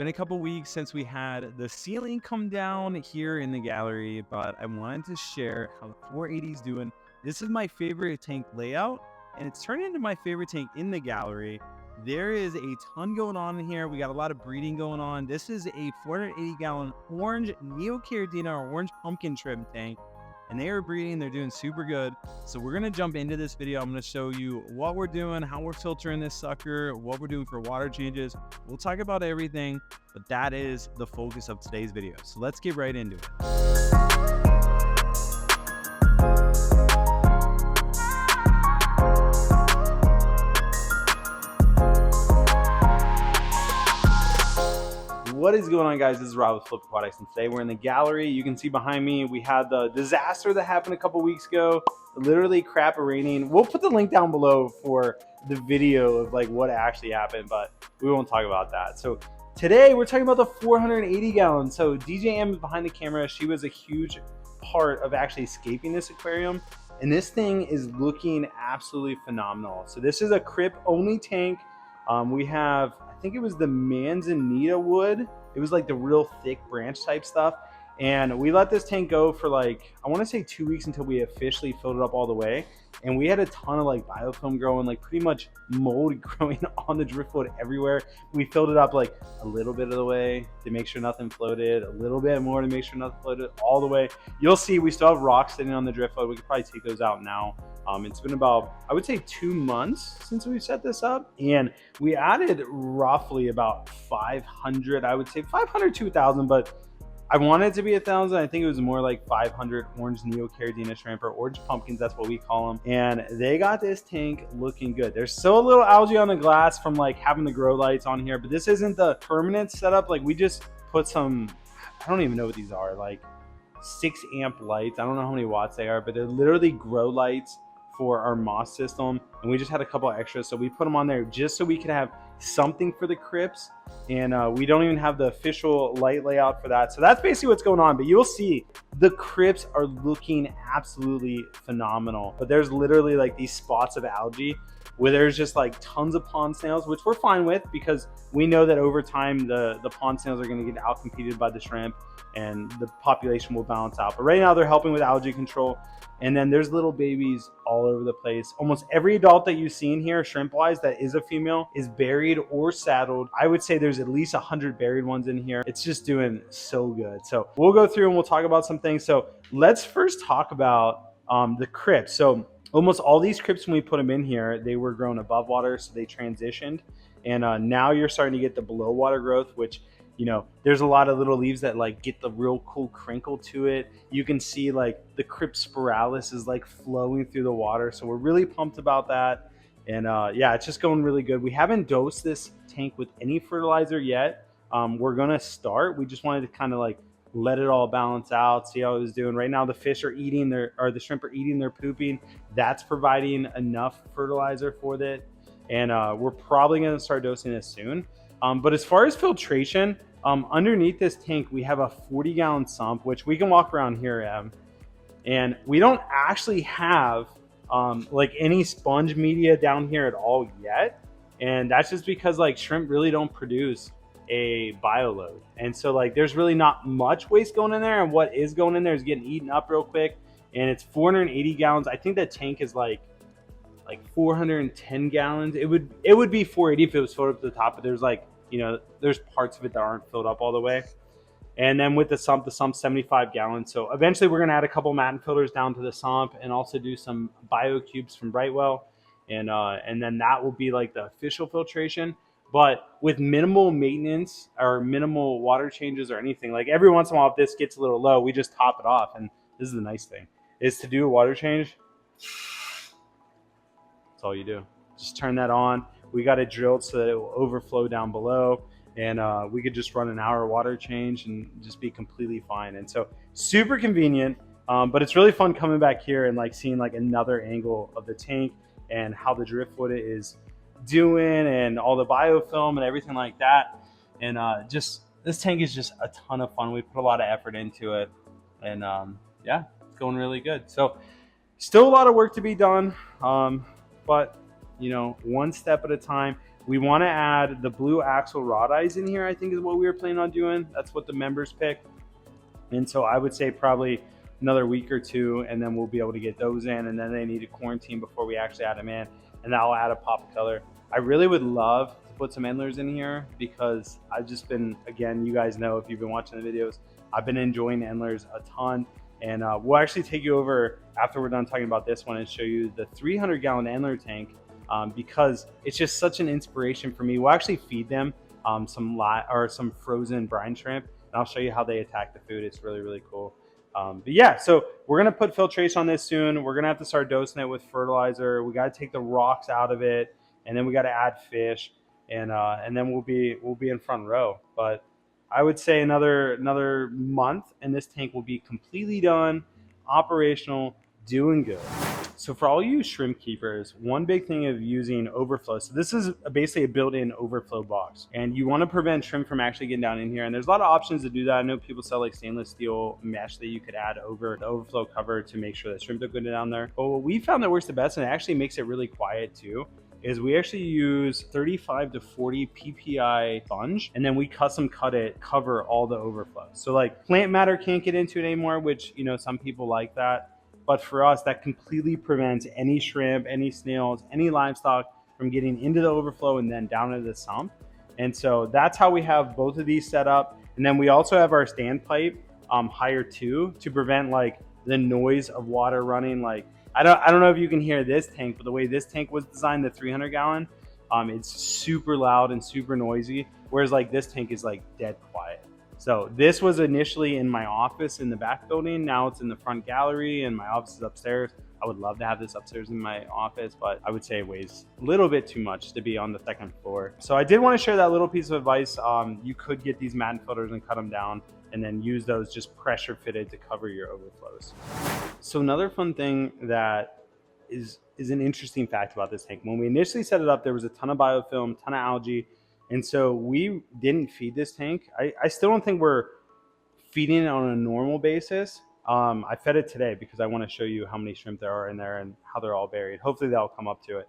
Been a couple weeks since we had the ceiling come down here in the gallery, but I wanted to share how the 480 is doing. This is my favorite tank layout, and it's turned into my favorite tank in the gallery. There is a ton going on in here. We got a lot of breeding going on. This is a 480-gallon orange neocaridina or orange pumpkin trim tank, and they are breeding. They're doing super good. So we're going to jump into this video. I'm going to show you what we're doing, how we're filtering this sucker, what we're doing for water changes. We'll talk about everything, but that is the focus of today's video. So let's get right into it. What is going on, guys? This is Rob with Flipaquatics, and today we're in the gallery. You can see behind me we had the disaster that happened a couple weeks ago. Literally crap raining. We'll put the link down below for the video of like what actually happened, but we won't talk about that. So today we're talking about the 480 gallon. So DJ M is behind the camera. She was a huge part of actually escaping this aquarium, and this thing is looking absolutely phenomenal. So this is a crip only tank. We have, I think it was the manzanita wood. It was like the real thick branch type stuff. And we let this tank go for like, I want to say 2 weeks until we officially filled it up all the way. And we had a ton of like biofilm growing, like pretty much mold growing on the driftwood everywhere. We filled it up like a little bit of the way to make sure nothing floated, a little bit more to make sure nothing floated, all the way. You'll see we still have rocks sitting on the driftwood. We could probably take those out now. It's been about, I would say 2 months since we set this up, and we added roughly about 500, I would say 500 to 1,000, but I wanted it to be 1,000. I think it was more like 500 orange neocaridina shrimp, or orange pumpkins, that's what we call them. And they got this tank looking good. There's still a little algae on the glass from like having the grow lights on here, but this isn't the permanent setup. Like we just put some, I don't even know what these are, like 6 amp lights. I don't know how many watts they are, but they're literally grow lights for our moss system, and we just had a couple extras, so we put them on there just so we could have something for the crips. And we don't even have the official light layout for that, so that's basically what's going on. But you'll see the crips are looking absolutely phenomenal, but there's literally like these spots of algae where there's just like tons of pond snails, which we're fine with because we know that over time the pond snails are going to get out competed by the shrimp and the population will balance out. But right now they're helping with algae control. And then there's little babies all over the place. Almost every adult that you see in here, shrimp-wise, that is a female, is berried or saddled. I would say there's at least 100 berried ones in here. It's just doing so good. So we'll go through and we'll talk about some things. So let's first talk about the crips. So almost all these crips, when we put them in here, they were grown above water, so they transitioned. And now you're starting to get the below water growth, which, you know, there's a lot of little leaves that like get the real cool crinkle to it. You can see like the crip spiralis is like flowing through the water. So we're really pumped about that. And yeah, it's just going really good. We haven't dosed this tank with any fertilizer yet. We're going to start. We just wanted to kind of like let it all balance out, see how it was doing. Right now the fish are eating their, or the shrimp are eating their pooping. That's providing enough fertilizer for it. And we're probably going to start dosing this soon. But as far as filtration, underneath this tank, we have a 40-gallon sump, which we can walk around here, and we don't actually have like any sponge media down here at all yet. And that's just because like shrimp really don't produce a bioload. And so like there's really not much waste going in there, and what is going in there is getting eaten up real quick. And it's 480 gallons. I think that tank is like 410 gallons. It would be 480 if it was filled up to the top, but there's like, you know, there's parts of it that aren't filled up all the way. And then with the sump's 75 gallons. So eventually we're going to add a couple Matin filters down to the sump and also do some BioCubes from Brightwell. And then that will be like the official filtration. But with minimal maintenance or minimal water changes or anything, like every once in a while, if this gets a little low, we just top it off. And this is the nice thing, is to do a water change. That's all you do. Just turn that on. We got it drilled so that it will overflow down below, and we could just run an hour water change and just be completely fine. And so super convenient, but it's really fun coming back here and like seeing like another angle of the tank and how the driftwood is doing and all the biofilm and everything like that. And just this tank is just a ton of fun. We put a lot of effort into it, and yeah, it's going really good. So still a lot of work to be done, but you know, one step at a time. We want to add the blue axle rod eyes in here, I think is what we were planning on doing. That's what the members picked. And so I would say probably another week or two, and then we'll be able to get those in, and then they need to quarantine before we actually add them in, and I'll add a pop of color. I really would love to put some endlers in here because I've just been, again, you guys know if you've been watching the videos, I've been enjoying endlers a ton. And we'll actually take you over after we're done talking about this one and show you the 300-gallon endler tank because it's just such an inspiration for me. We'll actually feed them some frozen brine shrimp, and I'll show you how they attack the food. It's really, really cool. But yeah, so we're gonna put filtration on this soon. We're gonna have to start dosing it with fertilizer. We got to take the rocks out of it, and then we got to add fish, and then we'll be in front row. But I would say another month, and this tank will be completely done, operational, doing good. So for all you shrimp keepers, one big thing of using overflow, so this is basically a built-in overflow box, and you want to prevent shrimp from actually getting down in here. And there's a lot of options to do that. I know people sell like stainless steel mesh that you could add over the overflow cover to make sure that shrimp don't go down there. But what we found that works the best, and it actually makes it really quiet too, is we actually use 35 to 40 PPI sponge, and then we custom cut it, cover all the overflow. So like plant matter can't get into it anymore, which, you know, some people like that. But for us, that completely prevents any shrimp, any snails, any livestock from getting into the overflow and then down into the sump. And so that's how we have both of these set up. And then we also have our standpipe higher too, to prevent like the noise of water running. Like I don't know if you can hear this tank, but the way this tank was designed, the 300-gallon, it's super loud and super noisy. Whereas like this tank is like dead quiet. So this was initially in my office in the back building. Now it's in the front gallery, and my office is upstairs. I would love to have this upstairs in my office, but I would say it weighs a little bit too much to be on the second floor. So I did want to share that little piece of advice. You could get these mat filters and cut them down, and then use those just pressure fitted to cover your overflows. So another fun thing that is an interesting fact about this tank. When we initially set it up, there was a ton of biofilm, ton of algae. And so we didn't feed this tank. I still don't think we're feeding it on a normal basis. I fed it today because I want to show you how many shrimp there are in there and how they're all buried. Hopefully they'll come up to it.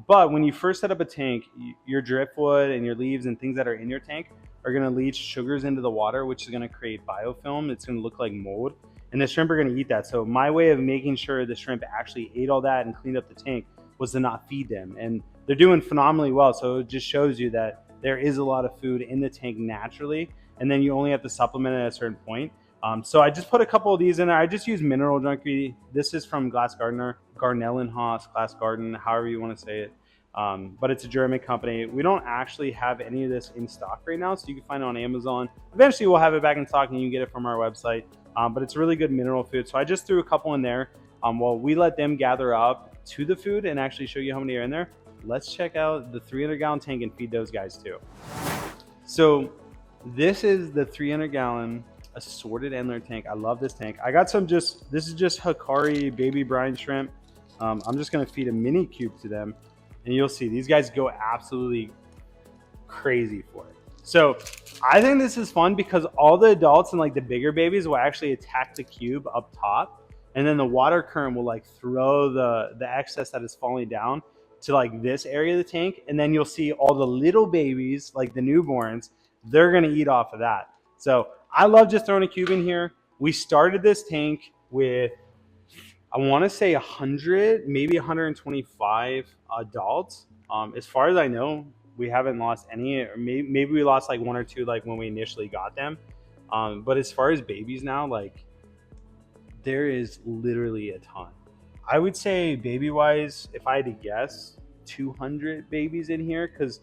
But when you first set up a tank, your driftwood and your leaves and things that are in your tank are going to leach sugars into the water, which is going to create biofilm. It's going to look like mold, and the shrimp are going to eat that. So my way of making sure the shrimp actually ate all that and cleaned up the tank was to not feed them. And they're doing phenomenally well. So it just shows you that there is a lot of food in the tank naturally, and then you only have to supplement it at a certain point. So I just put a couple of these in there. I just use mineral junkie. This is from Glass Gardener, Garnellenhaus, Glass Garden, however you want to say it. But it's a German company. We don't actually have any of this in stock right now, so you can find it on Amazon. Eventually we'll have it back in stock and you can get it from our website. But it's really good mineral food. So I just threw a couple in there while we let them gather up to the food and actually show you how many are in there. Let's check out the 300-gallon tank and feed those guys too. So this is the 300-gallon assorted endler tank. I love this tank. I got some this is just Hikari baby brine shrimp. I'm just gonna feed a mini cube to them, and you'll see these guys go absolutely crazy for it. So I think this is fun because all the adults and like the bigger babies will actually attack the cube up top, and then the water current will like throw the excess that is falling down to like this area of the tank, and then you'll see all the little babies, like the newborns, they're gonna eat off of that. So I love just throwing a cube in here. We started this tank with, I want to say 100, maybe 125 adults. As far as I know, we haven't lost any, or maybe we lost like one or two like when we initially got them. But as far as babies now, like there is literally a ton. I would say baby wise, if I had to guess, 200 babies in here, because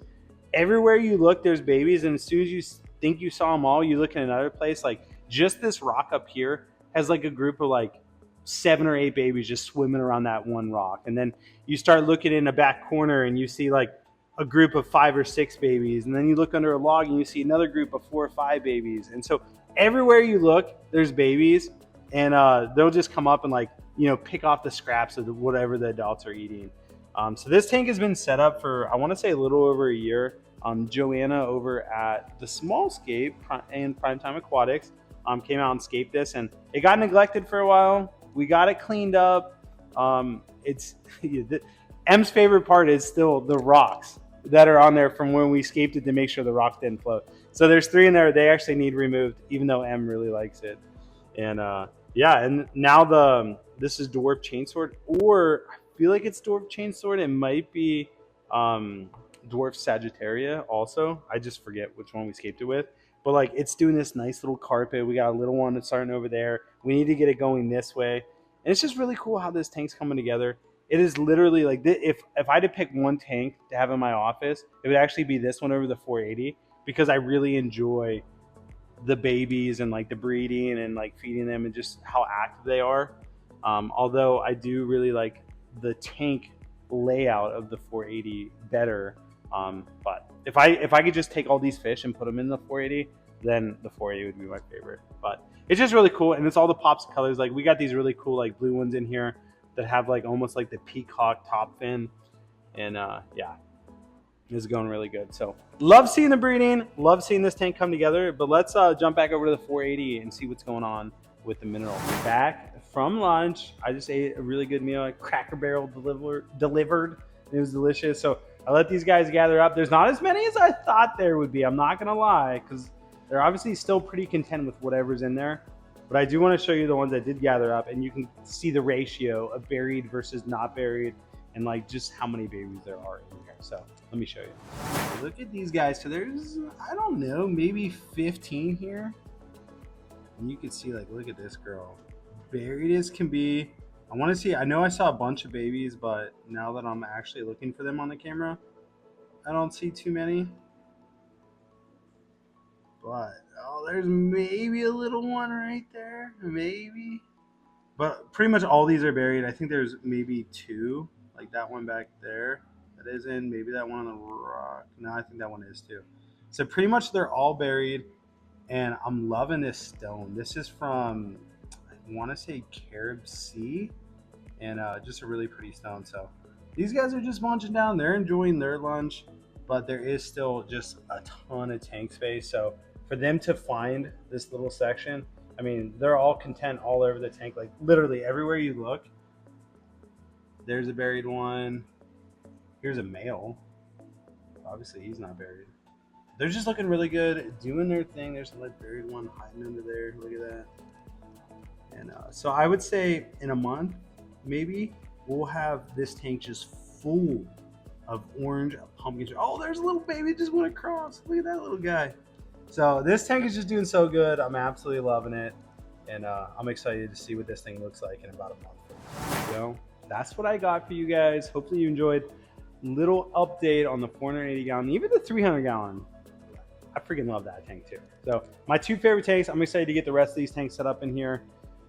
everywhere you look, there's babies. And as soon as you think you saw them all, you look in another place, like just this rock up here has like a group of like 7 or 8 babies just swimming around that one rock. And then you start looking in a back corner and you see like a group of 5 or 6 babies. And then you look under a log and you see another group of 4 or 5 babies. And so everywhere you look, there's babies, and they'll just come up and like, you know, pick off the scraps of whatever the adults are eating. So this tank has been set up for, I want to say a little over a year. Joanna over at the Small Scape and Primetime Aquatics came out and scaped this, and it got neglected for a while. We got it cleaned up. It's M's favorite part is still the rocks. that are on there from when we escaped it to make sure the rock didn't float. So there's 3 in there. They actually need removed, even though M really likes it. And yeah, and now this is dwarf chainsword, or I feel like it's dwarf chainsword. It might be um, dwarf Sagittaria also. I just forget which one we escaped it with. But like it's doing this nice little carpet. We got a little one that's starting over there. We need to get it going this way, and it's just really cool how this tank's coming together. It is literally like if I had to pick one tank to have in my office, it would actually be this one over the 480 because I really enjoy the babies and like the breeding and like feeding them and just how active they are. Although I do really like the tank layout of the 480 better. But if I could just take all these fish and put them in the 480, then the 480 would be my favorite. But it's just really cool, and it's all the pops of colors. Like we got these really cool like blue ones in here that have like almost like the peacock top fin, and yeah, is going really good. So love seeing the breeding, love seeing this tank come together. But let's jump back over to the 480 and see what's going on with the mineral. Back from lunch, I just ate a really good meal. Like Cracker Barrel delivered. It was delicious. So I let these guys gather up. There's not as many as I thought there would be. I'm not gonna lie, because they're obviously still pretty content with whatever's in there. But I do want to show you the ones that did gather up, and you can see the ratio of berried versus not berried, and like just how many babies there are in here. So let me show you. Look at these guys. So there's, I don't know, maybe 15 here. And you can see, like, look at this girl. Berried as can be. I want to see, I know I saw a bunch of babies, but now that I'm actually looking for them on the camera, I don't see too many. But, oh, there's maybe a little one right there. Maybe. But pretty much all these are berried. I think there's maybe 2. Like that one back there. That is in. Maybe that one on the rock. No, I think that one is too. So pretty much they're all berried. And I'm loving this stone. This is from, I want to say Carib Sea. And just a really pretty stone. So these guys are just munching down. They're enjoying their lunch. But there is still just a ton of tank space. So for them to find this little section, I mean, they're all content all over the tank. Like literally everywhere you look, there's a berried one. Here's a male. Obviously, he's not berried. They're just looking really good, doing their thing. There's a berried one hiding under there. Look at that. And so I would say in a month, maybe we'll have this tank just full of orange pumpkins. Oh, there's a little baby just went across. Look at that little guy. So this tank is just doing so good. I'm absolutely loving it. And I'm excited to see what this thing looks like in about a month. So that's what I got for you guys. Hopefully you enjoyed. Little update on the 480 gallon, even the 300 gallon. I freaking love that tank too. So my 2 favorite tanks. I'm excited to get the rest of these tanks set up in here.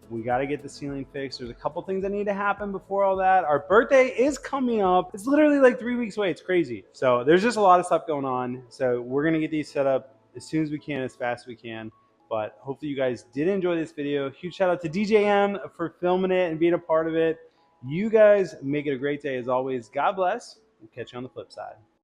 We got to get the ceiling fixed. There's a couple things that need to happen before all that. Our birthday is coming up. It's literally like 3 weeks away. It's crazy. So there's just a lot of stuff going on. So we're going to get these set up as soon as we can, as fast as we can. But hopefully you guys did enjoy this video. Huge shout out to DJM for filming it and being a part of it. You guys make it a great day as always. God bless. We'll catch you on the flip side.